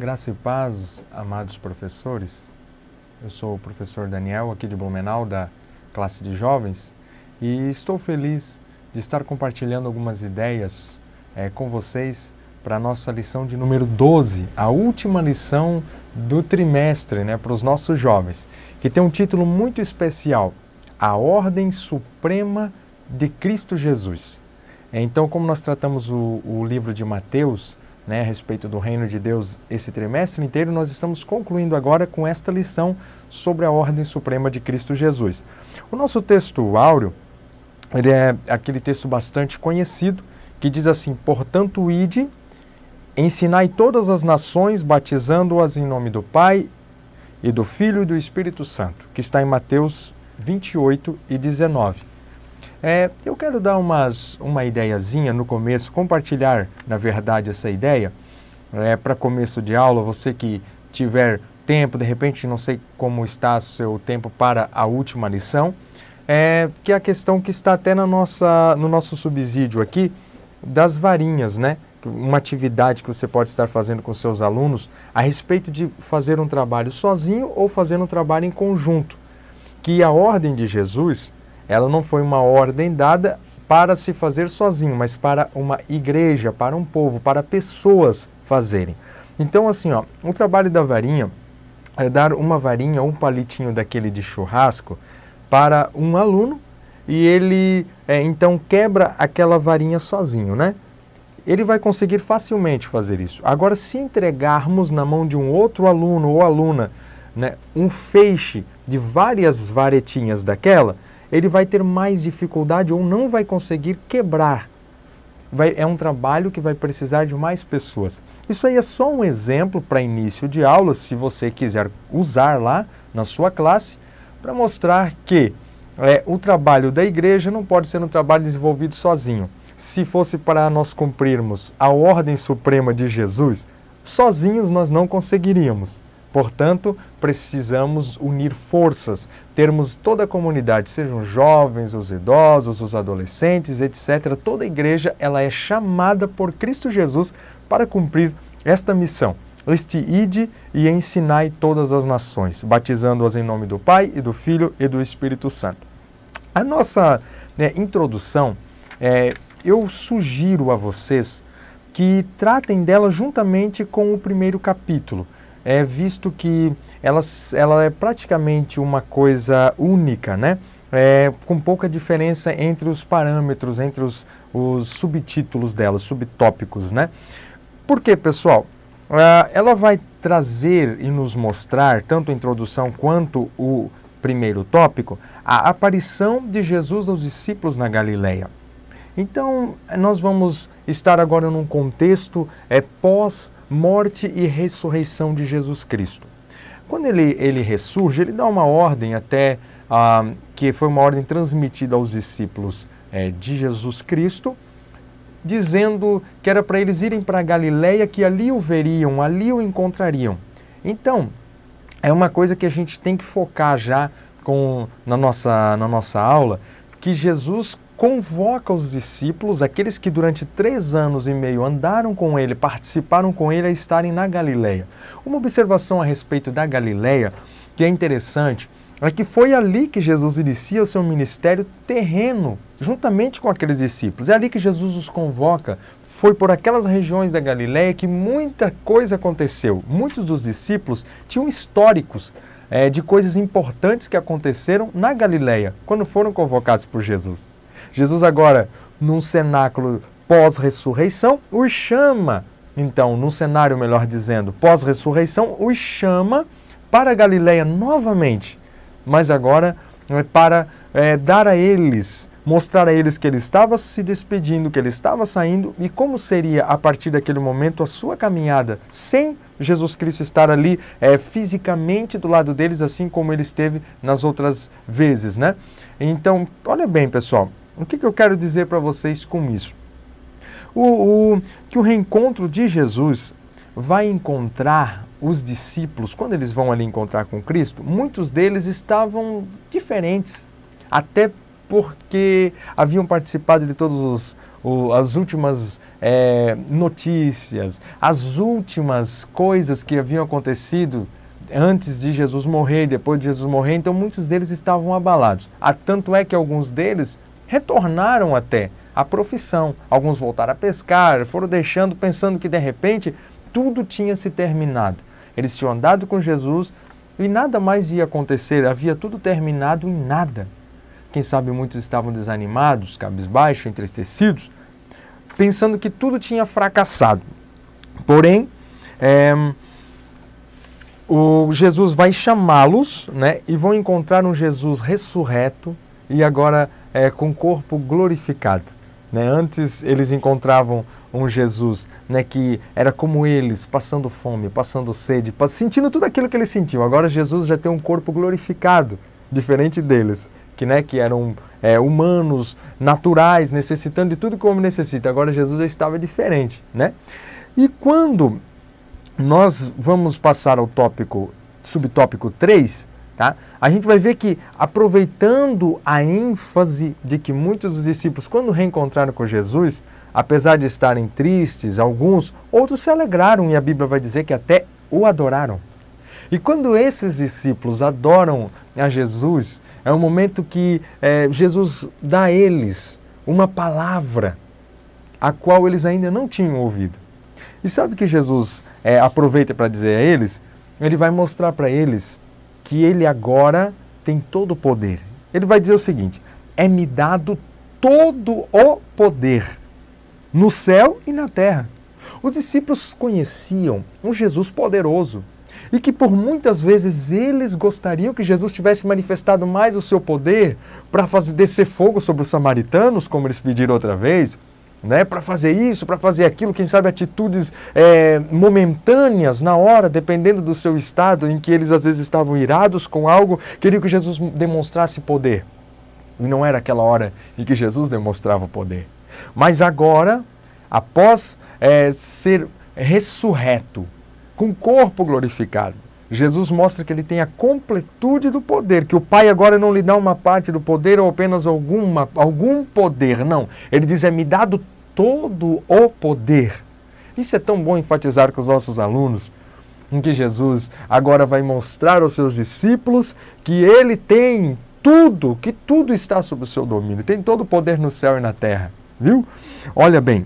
Graça e paz, amados professores. Eu sou o professor Daniel, aqui de Blumenau, da classe de jovens, e estou feliz de estar compartilhando algumas ideias com vocês para a nossa lição de número 12, a última lição do trimestre, para os nossos jovens, que tem um título muito especial, A Ordem Suprema de Cristo Jesus. Então, como nós tratamos o livro de Mateus, a respeito do reino de Deus esse trimestre inteiro, nós estamos concluindo agora com esta lição sobre a ordem suprema de Cristo Jesus. O nosso texto áureo, ele é aquele texto bastante conhecido, que diz assim: portanto, ide, ensinai todas as nações, batizando-as em nome do Pai e do Filho e do Espírito Santo, que está em Mateus 28 e 19. Eu quero dar uma ideiazinha no começo, compartilhar, na verdade, essa ideia, para começo de aula, você que tiver tempo, de repente, não sei como está o seu tempo para a última lição, que é a questão que está até no nosso subsídio aqui, das varinhas, uma atividade que você pode estar fazendo com seus alunos a respeito de fazer um trabalho sozinho ou fazer um trabalho em conjunto, que a ordem de Jesus, ela não foi uma ordem dada para se fazer sozinho, mas para uma igreja, para um povo, para pessoas fazerem. Então, assim, o trabalho da varinha é dar uma varinha ou um palitinho daquele de churrasco para um aluno e ele, então, quebra aquela varinha sozinho, Ele vai conseguir facilmente fazer isso. Agora, se entregarmos na mão de um outro aluno ou aluna, um feixe de várias varetinhas daquela, ele vai ter mais dificuldade ou não vai conseguir quebrar. É um trabalho que vai precisar de mais pessoas. Isso aí é só um exemplo para início de aula, se você quiser usar lá na sua classe, para mostrar que o trabalho da igreja não pode ser um trabalho desenvolvido sozinho. Se fosse para nós cumprirmos a ordem suprema de Jesus, sozinhos nós não conseguiríamos. Portanto, precisamos unir forças, termos toda a comunidade, sejam os jovens, os idosos, os adolescentes, etc. Toda a igreja, ela é chamada por Cristo Jesus para cumprir esta missão. Este ide e ensinai todas as nações, batizando-as em nome do Pai e do Filho e do Espírito Santo. A nossa introdução, eu sugiro a vocês que tratem dela juntamente com o primeiro capítulo, visto que ela é praticamente uma coisa única, com pouca diferença entre os parâmetros, entre os subtítulos dela, subtópicos, Por quê, pessoal? Ela vai trazer e nos mostrar, tanto a introdução quanto o primeiro tópico, a aparição de Jesus aos discípulos na Galileia. Então, nós vamos estar agora num contexto pós-morte e ressurreição de Jesus Cristo. Quando ele ressurge, ele dá uma ordem até, que foi uma ordem transmitida aos discípulos de Jesus Cristo, dizendo que era para eles irem para a Galileia, que ali o veriam, ali o encontrariam. Então, é uma coisa que a gente tem que focar já na nossa aula, que Jesus convoca os discípulos, aqueles que durante 3 anos e meio andaram com ele, participaram com ele, a estarem na Galileia. Uma observação a respeito da Galileia, que é interessante, é que foi ali que Jesus inicia o seu ministério terreno, juntamente com aqueles discípulos. É ali que Jesus os convoca. Foi por aquelas regiões da Galileia que muita coisa aconteceu. Muitos dos discípulos tinham históricos de coisas importantes que aconteceram na Galileia, quando foram convocados por Jesus. Jesus agora, num cenáculo pós-ressurreição, os chama, então, num cenário, melhor dizendo, pós-ressurreição, os chama para a Galileia novamente, mas agora para dar a eles, mostrar a eles que ele estava se despedindo, que ele estava saindo e como seria, a partir daquele momento, a sua caminhada sem Jesus Cristo estar ali fisicamente do lado deles, assim como ele esteve nas outras vezes, Então, olha bem, pessoal, o que eu quero dizer para vocês com isso? Que o reencontro de Jesus vai encontrar os discípulos, quando eles vão ali encontrar com Cristo, muitos deles estavam diferentes, até porque haviam participado de todos as últimas notícias, as últimas coisas que haviam acontecido antes de Jesus morrer e depois de Jesus morrer, então muitos deles estavam abalados. Tanto é que alguns deles retornaram até à profissão. Alguns voltaram a pescar, foram deixando, pensando que de repente tudo tinha se terminado. Eles tinham andado com Jesus e nada mais ia acontecer, havia tudo terminado em nada. Quem sabe muitos estavam desanimados, cabisbaixos, entristecidos, pensando que tudo tinha fracassado. Porém, Jesus vai chamá-los, né, e vão encontrar um Jesus ressurreto e agora com corpo glorificado. Né? Antes eles encontravam um Jesus, né, que era como eles, passando fome, passando sede, sentindo tudo aquilo que eles sentiam. Agora Jesus já tem um corpo glorificado, diferente deles, que eram humanos, naturais, necessitando de tudo que o homem necessita. Agora Jesus já estava diferente. Né? E quando nós vamos passar ao subtópico 3, tá? A gente vai ver que, aproveitando a ênfase de que muitos dos discípulos, quando reencontraram com Jesus, apesar de estarem tristes, outros se alegraram, e a Bíblia vai dizer que até o adoraram. E quando esses discípulos adoram a Jesus, é um momento que Jesus dá a eles uma palavra, a qual eles ainda não tinham ouvido. E sabe o que Jesus aproveita para dizer a eles? Ele vai mostrar para eles que ele agora tem todo o poder. Ele vai dizer o seguinte: é-me dado todo o poder no céu e na terra. Os discípulos conheciam um Jesus poderoso e que por muitas vezes eles gostariam que Jesus tivesse manifestado mais o seu poder para descer fogo sobre os samaritanos, como eles pediram outra vez, né, para fazer isso, para fazer aquilo, quem sabe atitudes momentâneas na hora, dependendo do seu estado, em que eles às vezes estavam irados com algo, queriam que Jesus demonstrasse poder. E não era aquela hora em que Jesus demonstrava poder. Mas agora, após ser ressurreto, com corpo glorificado, Jesus mostra que ele tem a completude do poder, que o Pai agora não lhe dá uma parte do poder ou apenas algum poder, não. Ele diz, é-me dado todo o poder. Isso é tão bom enfatizar com os nossos alunos, em que Jesus agora vai mostrar aos seus discípulos que ele tem tudo, que tudo está sob o seu domínio, tem todo o poder no céu e na terra, viu? Olha bem,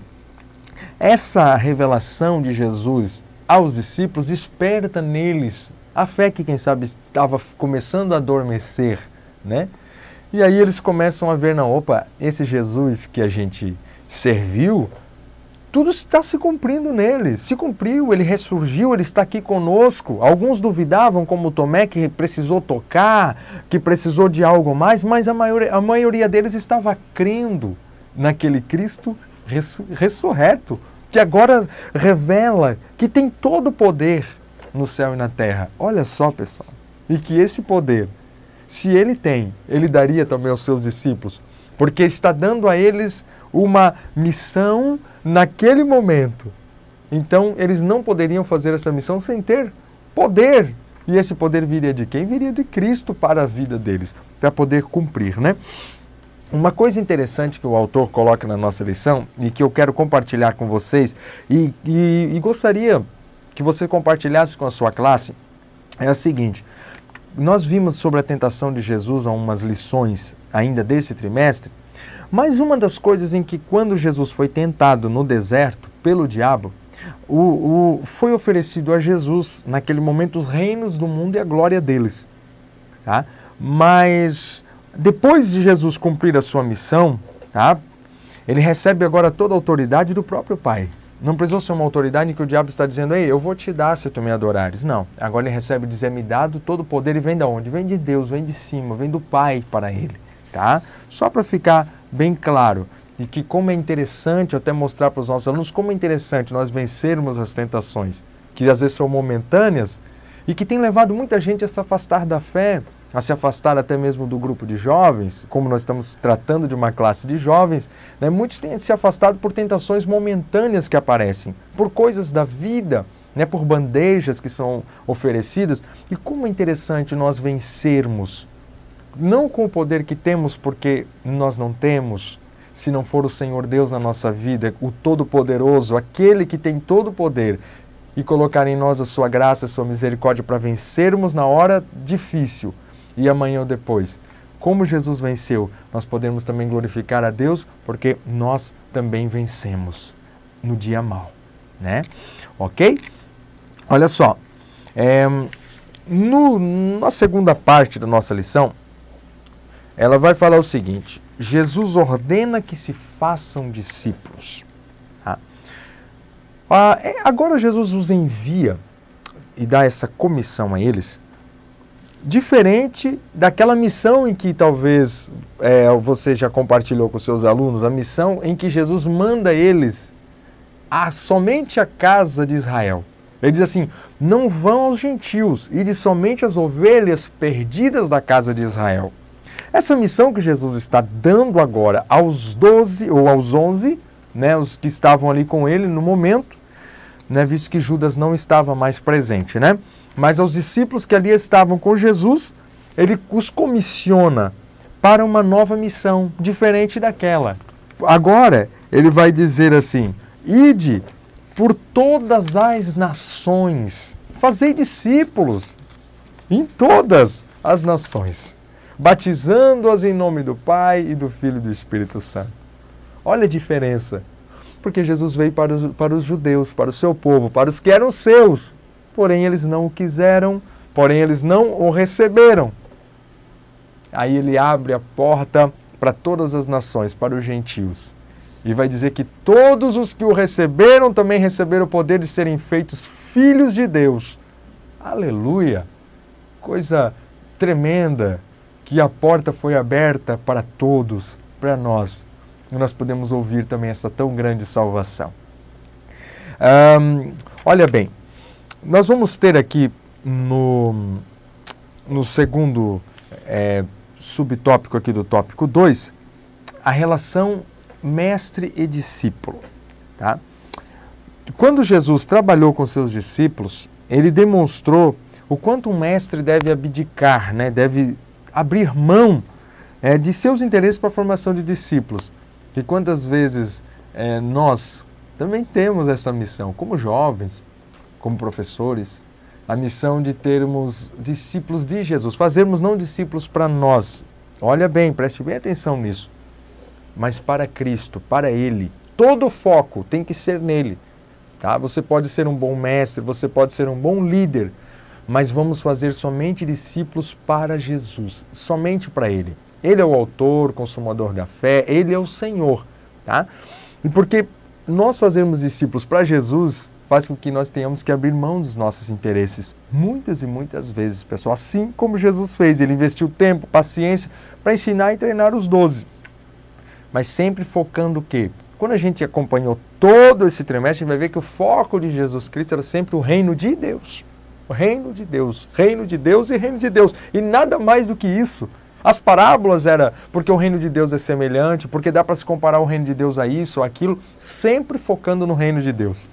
essa revelação de Jesus aos discípulos desperta neles a fé que, quem sabe, estava começando a adormecer, né? E aí eles começam a ver, não, opa, esse Jesus que a gente serviu, tudo está se cumprindo nele. Se cumpriu, ele ressurgiu, ele está aqui conosco. Alguns duvidavam, como Tomé, que precisou tocar, que precisou de algo mais, mas a maioria deles estava crendo naquele Cristo ressurreto, que agora revela que tem todo o poder no céu e na terra. Olha só, pessoal. E que esse poder, se ele tem, ele daria também aos seus discípulos, porque está dando a eles uma missão naquele momento. Então, eles não poderiam fazer essa missão sem ter poder. E esse poder viria de quem? Viria de Cristo para a vida deles, para poder cumprir, né? Uma coisa interessante que o autor coloca na nossa lição e que eu quero compartilhar com vocês e gostaria que você compartilhasse com a sua classe é a seguinte: nós vimos sobre a tentação de Jesus algumas lições ainda desse trimestre, mas uma das coisas em que quando Jesus foi tentado no deserto pelo diabo, foi oferecido a Jesus naquele momento os reinos do mundo e a glória deles, tá? Mas depois de Jesus cumprir a sua missão, tá? Ele recebe agora toda a autoridade do próprio Pai. Não precisou ser uma autoridade em que o diabo está dizendo, ei, eu vou te dar se tu me adorares. Não, agora ele recebe, diz, é-me dado todo o poder, e vem de onde? Vem de Deus, vem de cima, vem do Pai para ele, tá? Só para ficar bem claro, e que como é interessante, eu até mostrar para os nossos alunos, como é interessante nós vencermos as tentações, que às vezes são momentâneas, e que tem levado muita gente a se afastar da fé, a se afastar até mesmo do grupo de jovens, como nós estamos tratando de uma classe de jovens, né? Muitos têm se afastado por tentações momentâneas que aparecem, por coisas da vida, né? Por bandejas que são oferecidas. E como é interessante nós vencermos, não com o poder que temos porque nós não temos, se não for o Senhor Deus na nossa vida, o Todo-Poderoso, aquele que tem todo o poder, e colocar em nós a sua graça, a sua misericórdia para vencermos na hora difícil e amanhã ou depois. Como Jesus venceu, nós podemos também glorificar a Deus, porque nós também vencemos no dia mau, né? Ok? Olha só, na segunda parte da nossa lição, ela vai falar o seguinte: Jesus ordena que se façam discípulos. Tá? Agora Jesus os envia e dá essa comissão a eles, diferente daquela missão em que talvez você já compartilhou com seus alunos, a missão em que Jesus manda eles somente a casa de Israel. Ele diz assim: não vão aos gentios, ide somente as ovelhas perdidas da casa de Israel. Essa missão que Jesus está dando agora aos 12 ou aos 11, né, os que estavam ali com ele no momento, né, visto que Judas não estava mais presente, né? Mas aos discípulos que ali estavam com Jesus, ele os comissiona para uma nova missão, diferente daquela. Agora, ele vai dizer assim: ide por todas as nações, fazei discípulos em todas as nações, batizando-as em nome do Pai e do Filho e do Espírito Santo. Olha a diferença, porque Jesus veio para os judeus, para o seu povo, para os que eram seus, porém eles não o quiseram, porém eles não o receberam. Aí ele abre a porta para todas as nações, para os gentios. E vai dizer que todos os que o receberam também receberam o poder de serem feitos filhos de Deus. Aleluia! Coisa tremenda, que a porta foi aberta para todos, para nós. E nós podemos ouvir também essa tão grande salvação. Olha bem, nós vamos ter aqui no segundo subtópico aqui do tópico 2, a relação mestre e discípulo. Tá? Quando Jesus trabalhou com seus discípulos, ele demonstrou o quanto um mestre deve abdicar, né? Deve abrir mão de seus interesses para a formação de discípulos. E quantas vezes nós também temos essa missão, como jovens, como professores, a missão de termos discípulos de Jesus, fazermos não discípulos para nós. Olha bem, preste bem atenção nisso. Mas para Cristo, para Ele. Todo o foco tem que ser nele. Tá? Você pode ser um bom mestre, você pode ser um bom líder, mas vamos fazer somente discípulos para Jesus, somente para Ele. Ele é o autor, consumador da fé, Ele é o Senhor. Tá? E porque nós fazermos discípulos para Jesus faz com que nós tenhamos que abrir mão dos nossos interesses muitas e muitas vezes, pessoal. Assim como Jesus fez, Ele investiu tempo, paciência para ensinar e treinar os 12. Mas sempre focando o quê? Quando a gente acompanhou todo esse trimestre, a gente vai ver que o foco de Jesus Cristo era sempre o reino de Deus. O reino de Deus, reino de Deus e reino de Deus. E nada mais do que isso. As parábolas era porque o reino de Deus é semelhante, porque dá para se comparar o reino de Deus a isso ou aquilo, sempre focando no reino de Deus.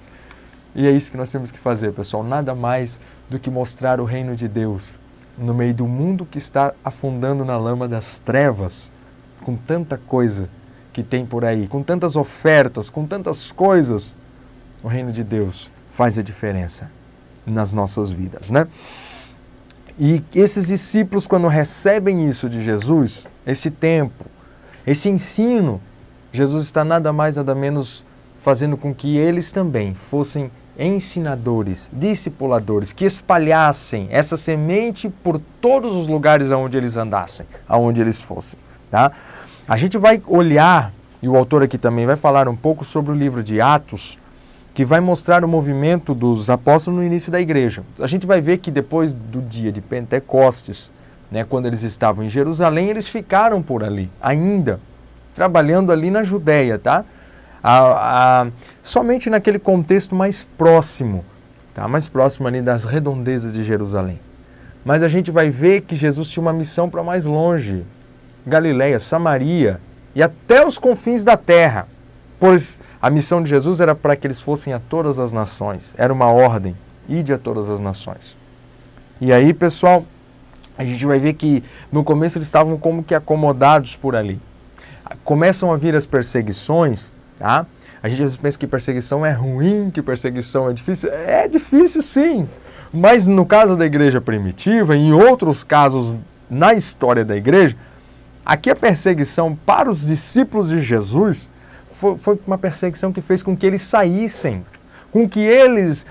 E é isso que nós temos que fazer, pessoal. Nada mais do que mostrar o reino de Deus no meio do mundo que está afundando na lama das trevas, com tanta coisa que tem por aí, com tantas ofertas, com tantas coisas. O reino de Deus faz a diferença nas nossas vidas, né? E esses discípulos, quando recebem isso de Jesus, esse tempo, esse ensino, Jesus está nada mais, nada menos fazendo com que eles também fossem ensinadores, discipuladores, que espalhassem essa semente por todos os lugares aonde eles andassem, aonde eles fossem. Tá? A gente vai olhar, e o autor aqui também vai falar um pouco sobre o livro de Atos, que vai mostrar o movimento dos apóstolos no início da igreja. A gente vai ver que depois do dia de Pentecostes, né, quando eles estavam em Jerusalém, eles ficaram por ali, ainda, trabalhando ali na Judéia, tá? Somente naquele contexto mais próximo, tá? Mais próximo ali das redondezas de Jerusalém. Mas a gente vai ver que Jesus tinha uma missão para mais longe, Galileia, Samaria e até os confins da terra, pois a missão de Jesus era para que eles fossem a todas as nações, era uma ordem, ide a todas as nações. E aí, pessoal, a gente vai ver que no começo eles estavam como que acomodados por ali. começam a vir as perseguições, tá? A gente às vezes pensa que perseguição é ruim, que perseguição é difícil. É difícil sim, mas no caso da igreja primitiva, e em outros casos na história da igreja, aqui a perseguição para os discípulos de Jesus foi uma perseguição que fez com que eles saíssem, com que eles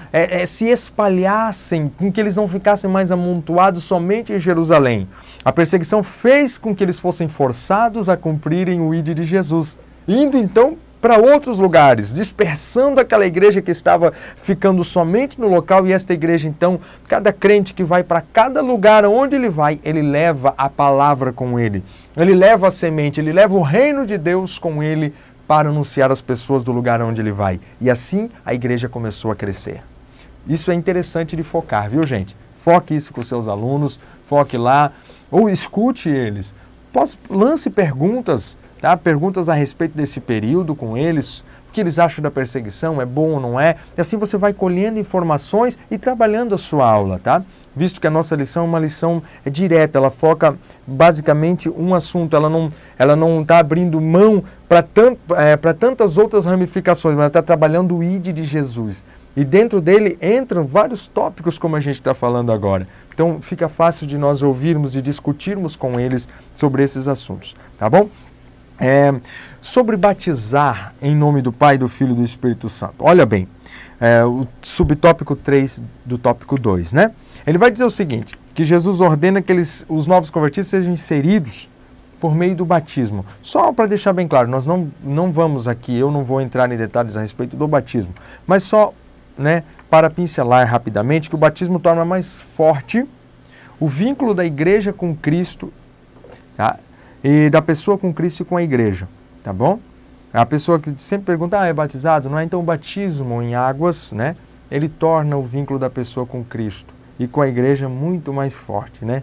se espalhassem, com que eles não ficassem mais amontoados somente em Jerusalém. A perseguição fez com que eles fossem forçados a cumprirem o ide de Jesus, indo então para outros lugares, dispersando aquela igreja que estava ficando somente no local, e esta igreja então, cada crente que vai para cada lugar onde ele vai, ele leva a palavra com ele, ele leva a semente, ele leva o reino de Deus com ele para anunciar às pessoas do lugar onde ele vai. E assim a igreja começou a crescer. Isso é interessante de focar, viu gente? Foque isso com seus alunos, foque lá, ou escute eles, lance perguntas, tá? Perguntas a respeito desse período com eles, o que eles acham da perseguição, é bom ou não é, e assim você vai colhendo informações e trabalhando a sua aula, tá? Visto que a nossa lição é uma lição direta, ela foca basicamente um assunto, ela não está abrindo mão para tantas outras ramificações, mas ela está trabalhando o ide de Jesus. E dentro dele entram vários tópicos como a gente está falando agora. Então fica fácil de nós ouvirmos, de discutirmos com eles sobre esses assuntos, tá bom? Sobre batizar em nome do Pai, do Filho e do Espírito Santo. Olha bem, o subtópico 3 do tópico 2, né? Ele vai dizer o seguinte, que Jesus ordena que os novos convertidos sejam inseridos por meio do batismo. Só para deixar bem claro, nós não vamos aqui, eu não vou entrar em detalhes a respeito do batismo, mas só, né, para pincelar rapidamente, que o batismo torna mais forte o vínculo da igreja com Cristo, tá? E da pessoa com Cristo e com a igreja, tá bom? A pessoa que sempre pergunta, é batizado? Não é? Então o batismo em águas, né, ele torna o vínculo da pessoa com Cristo e com a igreja muito mais forte, né?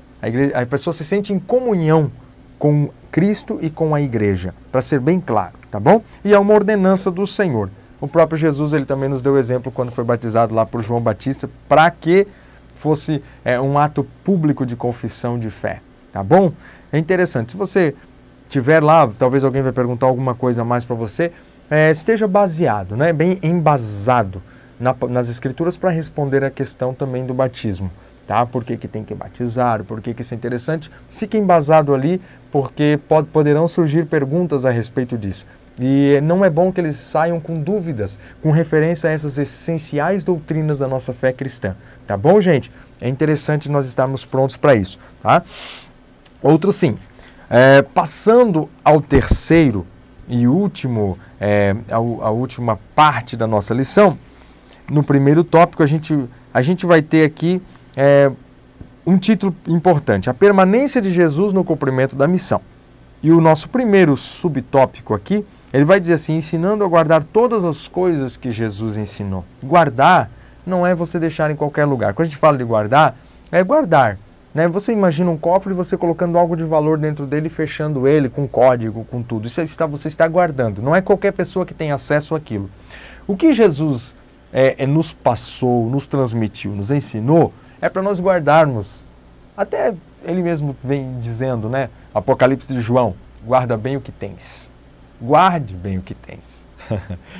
A pessoa se sente em comunhão com Cristo e com a igreja, para ser bem claro, tá bom? E é uma ordenança do Senhor. O próprio Jesus, ele também nos deu exemplo quando foi batizado lá por João Batista, para que fosse um ato público de confissão de fé, tá bom? É interessante, se você tiver lá, talvez alguém vai perguntar alguma coisa a mais para você, esteja baseado, né, bem embasado nas escrituras para responder a questão também do batismo, tá? Por que tem que batizar, por que isso é interessante, fique embasado ali, porque poderão surgir perguntas a respeito disso. E não é bom que eles saiam com dúvidas, com referência a essas essenciais doutrinas da nossa fé cristã, tá bom, gente? É interessante nós estarmos prontos para isso, tá? Outro sim, passando ao terceiro e último, a última parte da nossa lição, no primeiro tópico a gente vai ter aqui um título importante, a permanência de Jesus no cumprimento da missão. E o nosso primeiro subtópico aqui, ele vai dizer assim, ensinando a guardar todas as coisas que Jesus ensinou. Guardar não é você deixar em qualquer lugar. Quando a gente fala de guardar, é guardar. Né? Você imagina um cofre e você colocando algo de valor dentro dele e fechando ele com código, com tudo. Isso você está guardando. Não é qualquer pessoa que tem acesso àquilo. O que Jesus nos passou, nos transmitiu, nos ensinou, é para nós guardarmos. Até ele mesmo vem dizendo, né? Apocalipse de João, guarda bem o que tens. Guarde bem o que tens.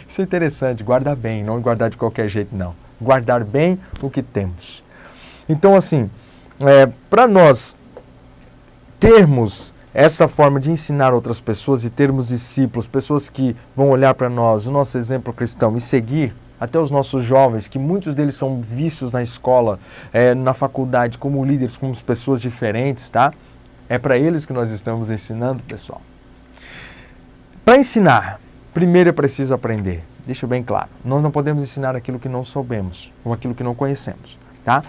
Isso é interessante, guardar bem, não guardar de qualquer jeito, não. Guardar bem o que temos. Então, assim, para nós termos essa forma de ensinar outras pessoas e termos discípulos, pessoas que vão olhar para nós, o nosso exemplo cristão e seguir, até os nossos jovens, que muitos deles são vistos na escola, na faculdade, como líderes, como pessoas diferentes, tá? É para eles que nós estamos ensinando, pessoal. Para ensinar, primeiro é preciso aprender. Deixa bem claro, nós não podemos ensinar aquilo que não soubemos, ou aquilo que não conhecemos, tá?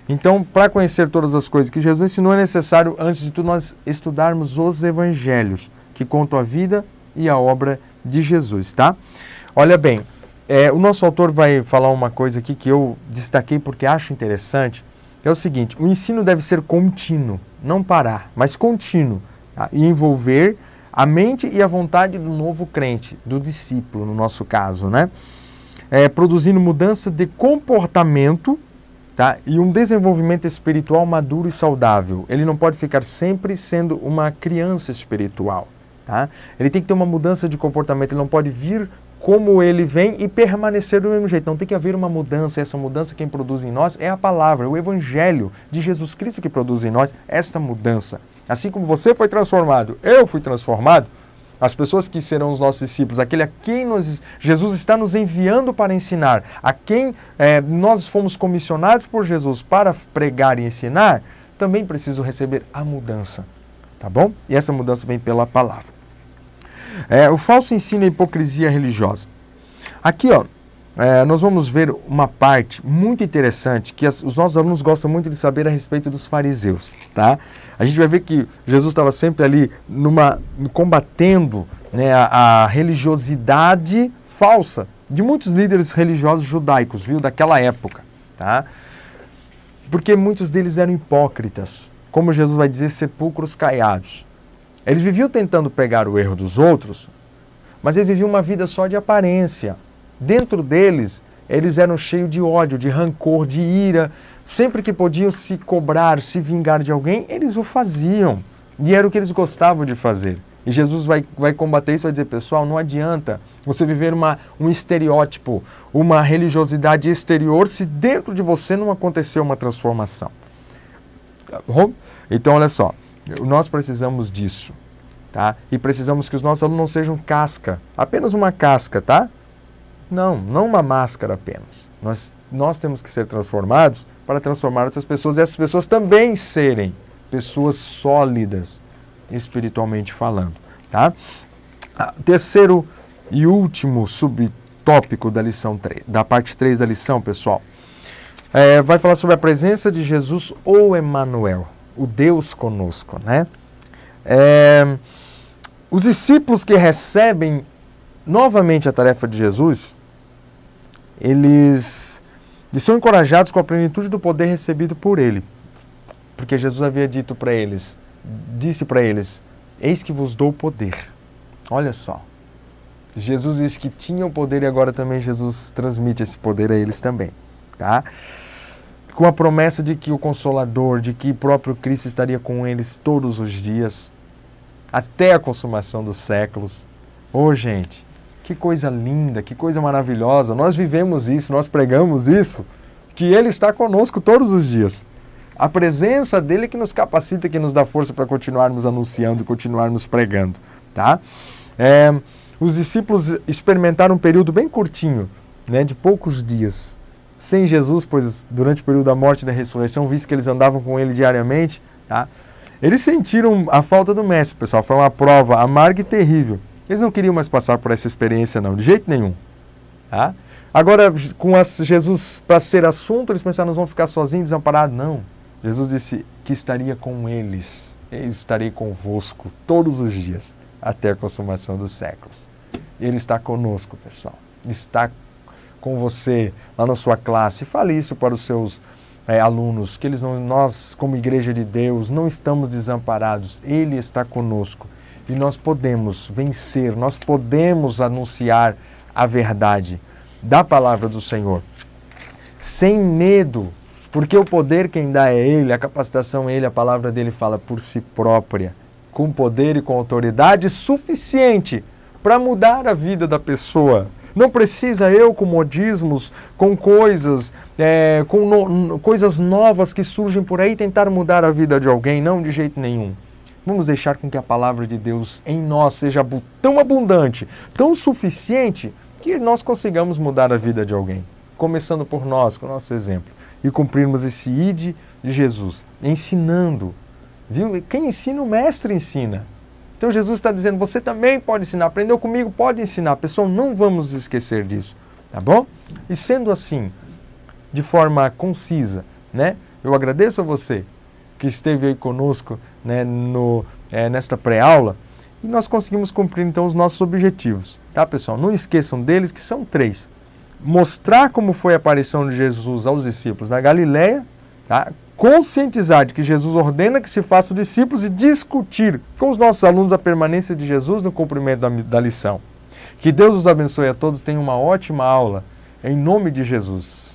Então, para conhecer todas as coisas que Jesus ensinou, é necessário, antes de tudo, nós estudarmos os evangelhos, que contam a vida e a obra de Jesus, tá? Olha bem, o nosso autor vai falar uma coisa aqui que eu destaquei porque acho interessante, é o seguinte, o ensino deve ser contínuo, não parar, mas contínuo, tá? E envolver a mente e a vontade do novo crente, do discípulo, no nosso caso, né? Produzindo mudança de comportamento, tá? E um desenvolvimento espiritual maduro e saudável. Ele não pode ficar sempre sendo uma criança espiritual. tá? Ele tem que ter uma mudança de comportamento, ele não pode vir como ele vem e permanecer do mesmo jeito. Não, tem que haver uma mudança, essa mudança quem produz em nós é a palavra, o Evangelho de Jesus Cristo que produz em nós esta mudança. Assim como você foi transformado, eu fui transformado, as pessoas que serão os nossos discípulos, aquele a quem Jesus está nos enviando para ensinar, a quem nós fomos comissionados por Jesus para pregar e ensinar, também precisam receber a mudança, tá bom? E essa mudança vem pela palavra. O falso ensino e a hipocrisia religiosa. Aqui, nós vamos ver uma parte muito interessante que os nossos alunos gostam muito de saber a respeito dos fariseus, tá? A gente vai ver que Jesus estava sempre ali combatendo, né, a religiosidade falsa de muitos líderes religiosos judaicos, viu, daquela época, tá? Porque muitos deles eram hipócritas, como Jesus vai dizer, sepulcros caiados. Eles viviam tentando pegar o erro dos outros, mas eles viviam uma vida só de aparência. Dentro deles, eles eram cheios de ódio, de rancor, de ira. Sempre que podiam se cobrar, se vingar de alguém, eles o faziam. E era o que eles gostavam de fazer. E Jesus vai combater isso, vai dizer, pessoal, não adianta você viver um estereótipo, uma religiosidade exterior, se dentro de você não aconteceu uma transformação. Tá bom? Então, olha só. Nós precisamos disso, tá? E precisamos que os nossos alunos não sejam casca, apenas uma casca, tá? Não uma máscara apenas. Nós temos que ser transformados para transformar outras pessoas e essas pessoas também serem pessoas sólidas, espiritualmente falando, tá? Terceiro e último subtópico da lição 3, da parte 3 da lição, pessoal, vai falar sobre a presença de Jesus ou Emanuel. O Deus conosco, né? Os discípulos que recebem novamente a tarefa de Jesus, eles são encorajados com a plenitude do poder recebido por ele. Porque Jesus havia dito para eles, disse para eles, eis que vos dou poder. Olha só. Jesus disse que tinha o poder e agora também Jesus transmite esse poder a eles também, tá? Com a promessa de que o Consolador, de que o próprio Cristo estaria com eles todos os dias, até a consumação dos séculos. Gente, que coisa linda, que coisa maravilhosa, nós vivemos isso, nós pregamos isso, que Ele está conosco todos os dias. A presença dEle que nos capacita, que nos dá força para continuarmos anunciando e continuarmos pregando, tá? Os discípulos experimentaram um período bem curtinho, né, de poucos dias, sem Jesus, pois durante o período da morte e da ressurreição, visto que eles andavam com ele diariamente, tá? Eles sentiram a falta do mestre, pessoal. Foi uma prova amarga e terrível. Eles não queriam mais passar por essa experiência, não, de jeito nenhum. Tá? Agora, com Jesus para ser assunto, eles pensaram, nós vamos ficar sozinhos, desamparados. Não. Jesus disse que estaria com eles. Eu estarei convosco todos os dias, até a consumação dos séculos. Ele está conosco, pessoal. Está com você lá na sua classe. Fale isso para os seus alunos, que nós, como Igreja de Deus, não estamos desamparados. Ele está conosco. E nós podemos vencer, nós podemos anunciar a verdade da palavra do Senhor. Sem medo, porque o poder quem dá é Ele, a capacitação é Ele, a palavra dele fala por si própria, com poder e com autoridade suficiente para mudar a vida da pessoa. Não precisa eu, com modismos, com coisas, coisas novas que surgem por aí, tentar mudar a vida de alguém. Não, de jeito nenhum. Vamos deixar com que a palavra de Deus em nós seja tão abundante, tão suficiente, que nós consigamos mudar a vida de alguém. Começando por nós, com o nosso exemplo. E cumprirmos esse ide de Jesus, ensinando. Viu? Quem ensina, o mestre ensina. Então Jesus está dizendo, você também pode ensinar, aprendeu comigo, pode ensinar. Pessoal, não vamos esquecer disso, tá bom? E sendo assim, de forma concisa, né? Eu agradeço a você que esteve aí conosco, né, nesta pré-aula, e nós conseguimos cumprir então os nossos objetivos, tá, pessoal? Não esqueçam deles, que são 3. Mostrar como foi a aparição de Jesus aos discípulos na Galileia, tá? Conscientizar de que Jesus ordena que se façam discípulos e discutir com os nossos alunos a permanência de Jesus no cumprimento da lição. Que Deus os abençoe a todos, tenham uma ótima aula, em nome de Jesus.